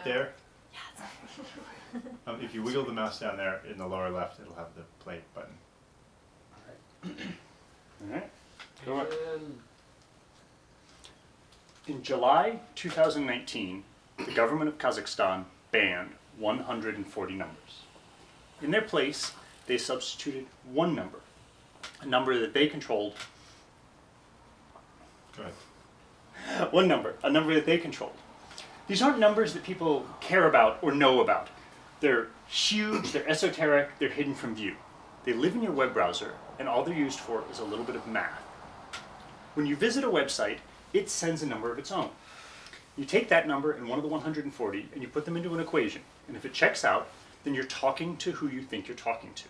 there. Yeah. If you wiggle the mouse down there in the lower left, it'll have the play button. All right. Go on. In July 2019, the government of Kazakhstan banned 140 numbers. In their place, they substituted one number, a number that they controlled. Go ahead. A number that they controlled. These aren't numbers that people care about or know about. They're huge, they're esoteric, they're hidden from view. They live in your web browser, and all they're used for is a little bit of math. When you visit a website, it sends a number of its own. You take that number and one of the 140 and you put them into an equation. And if it checks out, then you're talking to who you think you're talking to.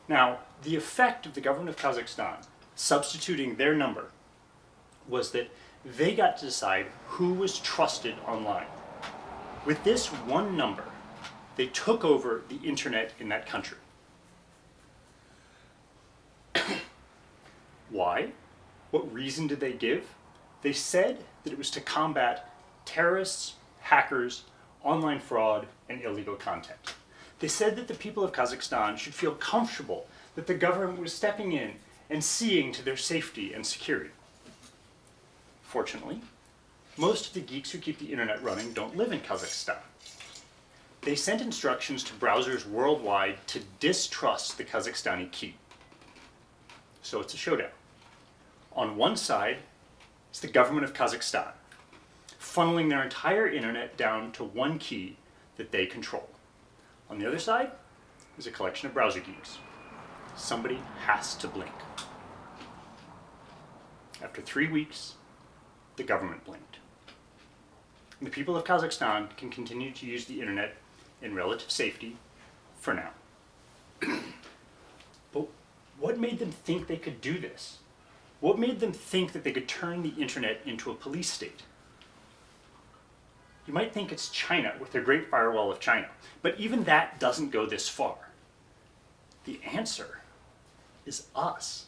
Now, the effect of the government of Kazakhstan substituting their number was that they got to decide who was trusted online. With this one number, they took over the internet in that country. Why? What reason did they give? They said that it was to combat terrorists, hackers, online fraud, and illegal content. They said that the people of Kazakhstan should feel comfortable that the government was stepping in and seeing to their safety and security. Fortunately, most of the geeks who keep the internet running don't live in Kazakhstan. They sent instructions to browsers worldwide to distrust the Kazakhstani key. So it's a showdown. On one side, it's the government of Kazakhstan, funneling their entire internet down to one key that they control. On the other side is a collection of browser geeks. Somebody has to blink. After 3 weeks, the government blinked. And the people of Kazakhstan can continue to use the internet in relative safety for now. But what made them think they could do this? What made them think that they could turn the internet into a police state? You might think it's China with their Great Firewall of China, but even that doesn't go this far. The answer is us.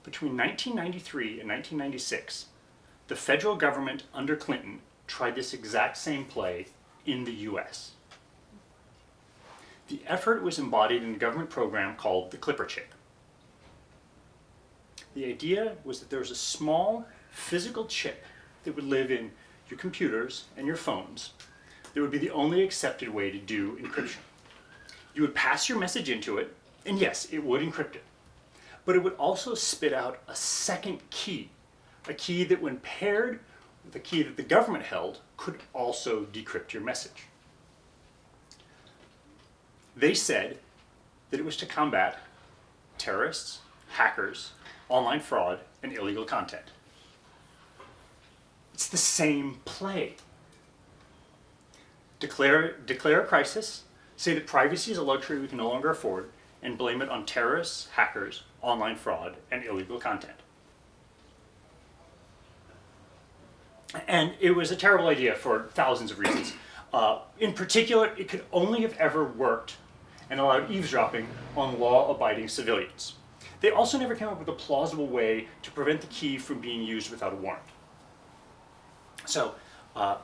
Between 1993 and 1996, the federal government under Clinton tried this exact same play in the US. The effort was embodied in a government program called the Clipper chip. The idea was that there was a small physical chip that would live in your computers and your phones that would be the only accepted way to do encryption. You would pass your message into it, and yes, it would encrypt it. But it would also spit out a second key, a key that when paired with a key that the government held could also decrypt your message. They said that it was to combat terrorists, hackers, online fraud, and illegal content. It's the same play. Declare a crisis, say that privacy is a luxury we can no longer afford, and blame it on terrorists, hackers, online fraud, and illegal content. And it was a terrible idea for thousands of reasons. In particular, it could only have ever worked and allowed eavesdropping on law-abiding civilians. They also never came up with a plausible way to prevent the key from being used without a warrant. So,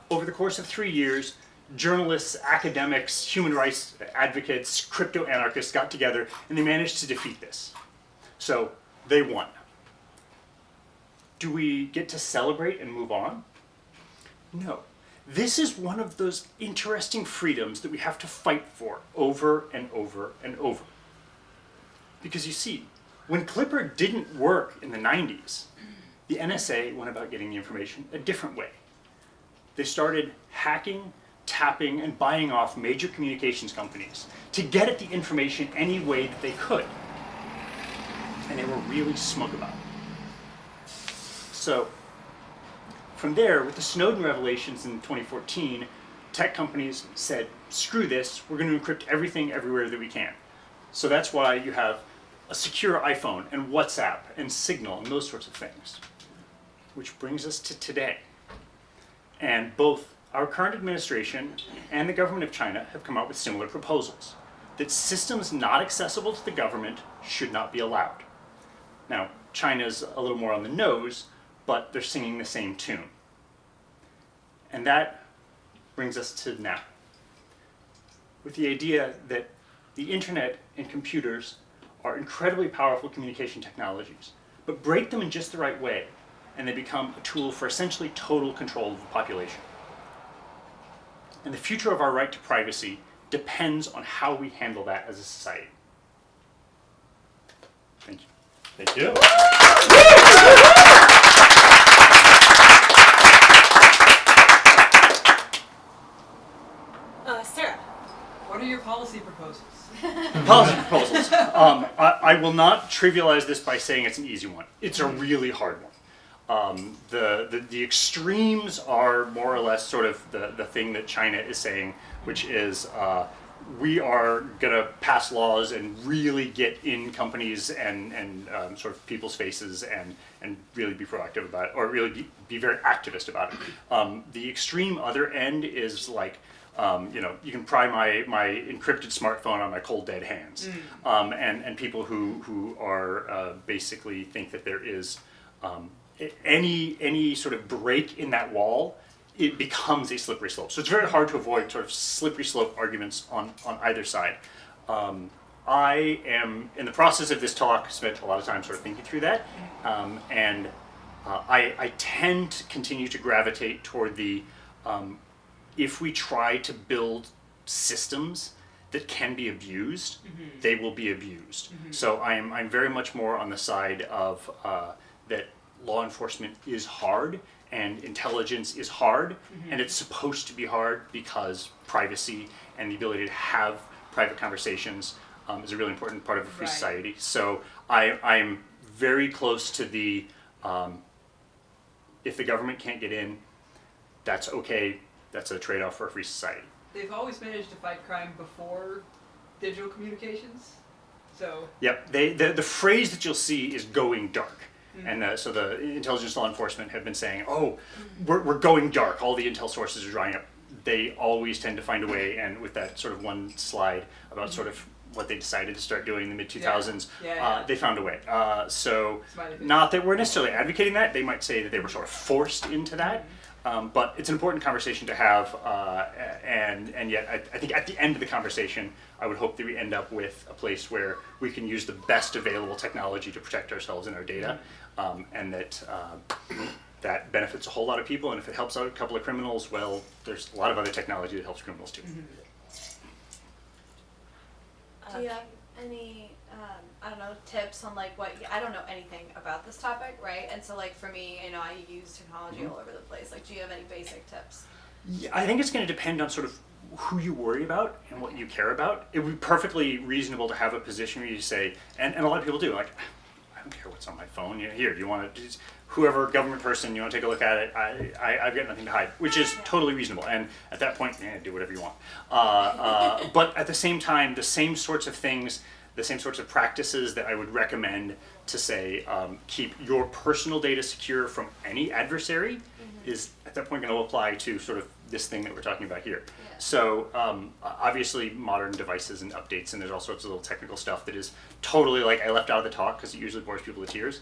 over the course of 3 years, journalists, academics, human rights advocates, crypto-anarchists got together and they managed to defeat this. So, they won. Do we get to celebrate and move on? No. This is one of those interesting freedoms that we have to fight for over and over and over. Because you see, when Clipper didn't work in the 90s, the NSA went about getting the information a different way. They started hacking, tapping, and buying off major communications companies to get at the information any way that they could. And they were really smug about it. So, from there, with the Snowden revelations in 2014, tech companies said, screw this, we're going to encrypt everything everywhere that we can. So that's why you have a secure iPhone and WhatsApp and Signal and those sorts of things. Which brings us to today. And both our current administration and the government of China have come out with similar proposals, that systems not accessible to the government should not be allowed. Now, China's a little more on the nose, but they're singing the same tune. And that brings us to now, with the idea that the internet and computers are incredibly powerful communication technologies, but break them in just the right way, and they become a tool for essentially total control of the population. And the future of our right to privacy depends on how we handle that as a society. Thank you. Thank you. Sarah. What are your policy proposals? Policy proposals. I will not trivialize this by saying it's an easy one. It's a really hard one. The extremes are more or less sort of the thing that China is saying, which is we are going to pass laws and really get in companies and sort of people's faces and really be proactive about it, or really be very activist about it. The extreme other end is like, you can pry my encrypted smartphone on my cold dead hands, and people who are basically think that there is any sort of break in that wall, it becomes a slippery slope. So it's very hard to avoid sort of slippery slope arguments on either side. I am, in the process of this talk, spent a lot of time sort of thinking through that, and I tend to continue to gravitate toward the, if we try to build systems that can be abused, they will be abused. So I'm very much more on the side of that law enforcement is hard, and intelligence is hard, and it's supposed to be hard because privacy and the ability to have private conversations is a really important part of a free society. So I'm very close to the, if the government can't get in, that's okay, that's a trade-off for a free society. They've always managed to fight crime before digital communications, so... Yep, the phrase that you'll see is going dark. And so the intelligence law enforcement have been saying, oh, we're going dark, all the intel sources are drying up. They always tend to find a way, and with that sort of one slide about sort of what they decided to start doing in the mid-2000s, they found a way. So not that we're necessarily advocating that, they might say that they were sort of forced into that, but it's an important conversation to have, and yet I think at the end of the conversation, I would hope that we end up with a place where we can use the best available technology to protect ourselves and our data, and that that benefits a whole lot of people, and if it helps out a couple of criminals, well, there's a lot of other technology that helps criminals too. Do you have any, I don't know, tips on like what, I don't know anything about this topic, right? And so like for me, you know, I use technology all over the place. Like, do you have any basic tips? Yeah, I think it's going to depend on sort of who you worry about and what you care about. It would be perfectly reasonable to have a position where you say, and a lot of people do, like, I don't care what's on my phone. Here, do you want to, whoever government person, you want to take a look at it? I've got nothing to hide, which is totally reasonable. And at that point, do whatever you want. But at the same time, the same sorts of things, the same sorts of practices that I would recommend to say, keep your personal data secure from any adversary is at that point going to apply to sort of this thing that we're talking about here. Yeah. So obviously modern devices and updates, and there's all sorts of little technical stuff that is totally like I left out of the talk because it usually bores people to tears.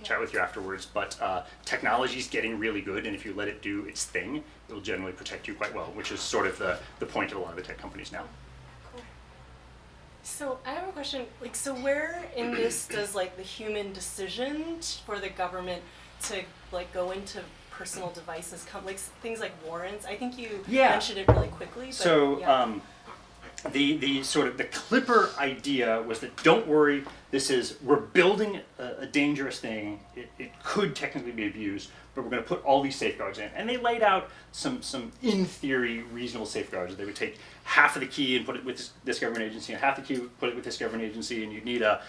Chat with you afterwards, but technology is getting really good, and if you let it do its thing, it will generally protect you quite well, which is sort of the point of a lot of the tech companies now. Cool. So I have a question, like, so where in this does like the human decision for the government to like go into personal devices come, like things like warrants? I think you mentioned it really quickly. But, so the sort of the Clipper idea was that don't worry, we're building a dangerous thing. It could technically be abused, but we're going to put all these safeguards in. And they laid out some in theory reasonable safeguards. They would take half of the key and put it with this government agency, and half the key put it with this government agency, and you'd need a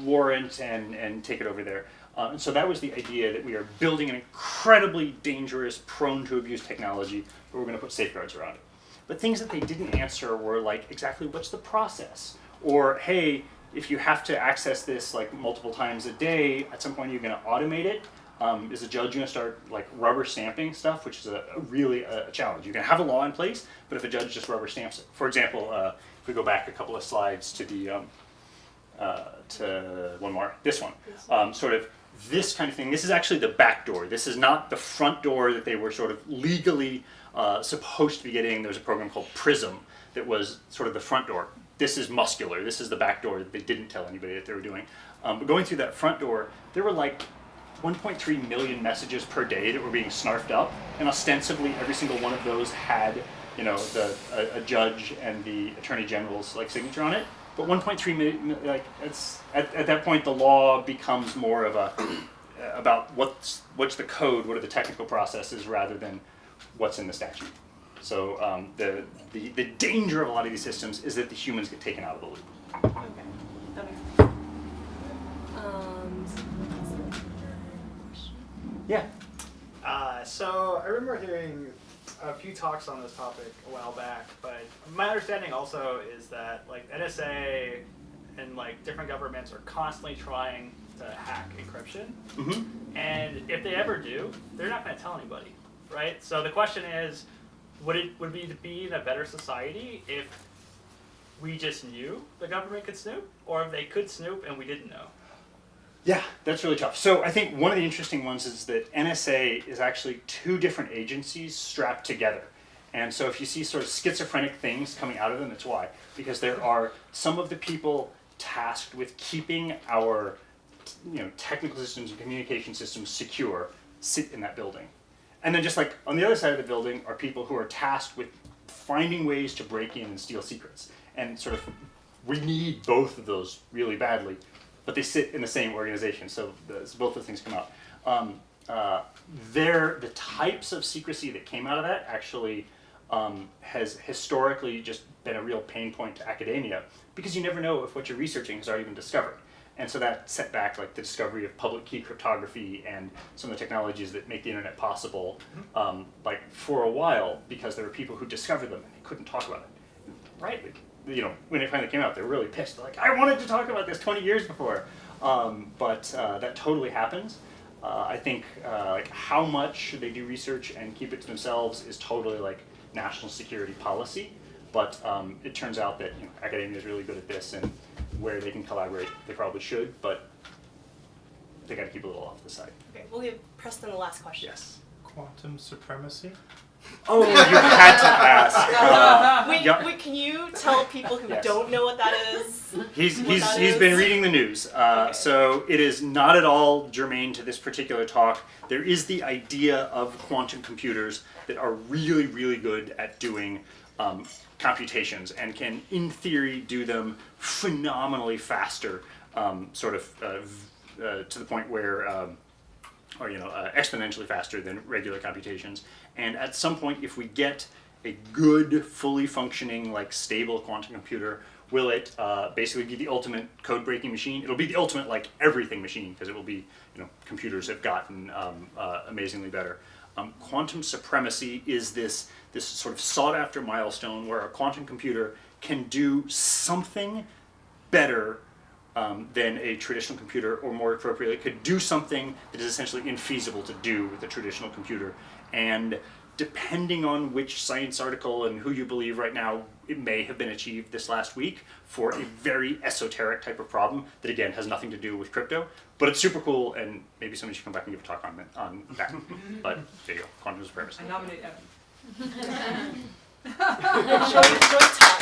warrant and take it over there. And so that was the idea, that we are building an incredibly dangerous, prone to abuse technology, but we're going to put safeguards around it. But things that they didn't answer were like, exactly what's the process? Or, hey, if you have to access this like multiple times a day, at some point you're going to automate it. Is the judge going to start like rubber stamping stuff, which is really a challenge. You can have a law in place, but if a judge just rubber stamps it. For example, if we go back a couple of slides to the, to one more, this one, sort of this kind of thing, this is actually the back door. This is not the front door that they were sort of legally supposed to be getting. There's a program called PRISM that was sort of the front door. This is muscular. This is the back door that they didn't tell anybody that they were doing. But going through that front door, there were like 1.3 million messages per day that were being snarfed up, and ostensibly every single one of those had, you know, a judge and the attorney general's like signature on it. But 1.3 million, like it's at that point the law becomes more of a about what's the code, what are the technical processes, rather than what's in the statute. So the danger of a lot of these systems is that the humans get taken out of the loop. Okay, that makes sense. Yeah. So I remember hearing a few talks on this topic a while back, but my understanding also is that like NSA and like different governments are constantly trying to hack encryption, and if they ever do, they're not going to tell anybody, right? So the question is, would we be in a better society if we just knew the government could snoop, or if they could snoop and we didn't know? Yeah, that's really tough. So I think one of the interesting ones is that NSA is actually two different agencies strapped together. And so if you see sort of schizophrenic things coming out of them, that's why. Because there are some of the people tasked with keeping our technical systems and communication systems secure sit in that building. And then just like on the other side of the building are people who are tasked with finding ways to break in and steal secrets. And sort of we need both of those really badly. But they sit in the same organization, so both those things come out. The types of secrecy that came out of that actually has historically just been a real pain point to academia, because you never know if what you're researching has already been discovered. And so that set back like the discovery of public key cryptography and some of the technologies that make the internet possible, like for a while, because there were people who discovered them and they couldn't talk about it. Right? When it finally came out, they were really pissed. They're like, I wanted to talk about this 20 years before. But that totally happens. I think like how much they do research and keep it to themselves is totally like national security policy. But it turns out that academia is really good at this, and where they can collaborate, they probably should. But they got to keep a little off the side. Okay, we'll give Preston the last question. Yes. Quantum supremacy? Oh, you had to ask. Wait, can you tell people who Yes. don't know what that is? He's that been is? reading the news, Okay. so it is not at all germane to this particular talk. There is the idea of quantum computers that are really, really good at doing computations and can, in theory, do them phenomenally faster, to the point where, exponentially faster than regular computations. And at some point, if we get a good, fully functioning, like stable quantum computer, will it basically be the ultimate code-breaking machine? It'll be the ultimate like everything machine, because it will be, computers have gotten amazingly better. Quantum supremacy is this sort of sought-after milestone where a quantum computer can do something better than a traditional computer, or more appropriately, could do something that is essentially infeasible to do with a traditional computer. And depending on which science article and who you believe right now, it may have been achieved this last week for a very esoteric type of problem that, again, has nothing to do with crypto. But it's super cool, and maybe somebody should come back and give a talk on that. But there you go, quantum supremacy. I nominate Evan. Should we talk?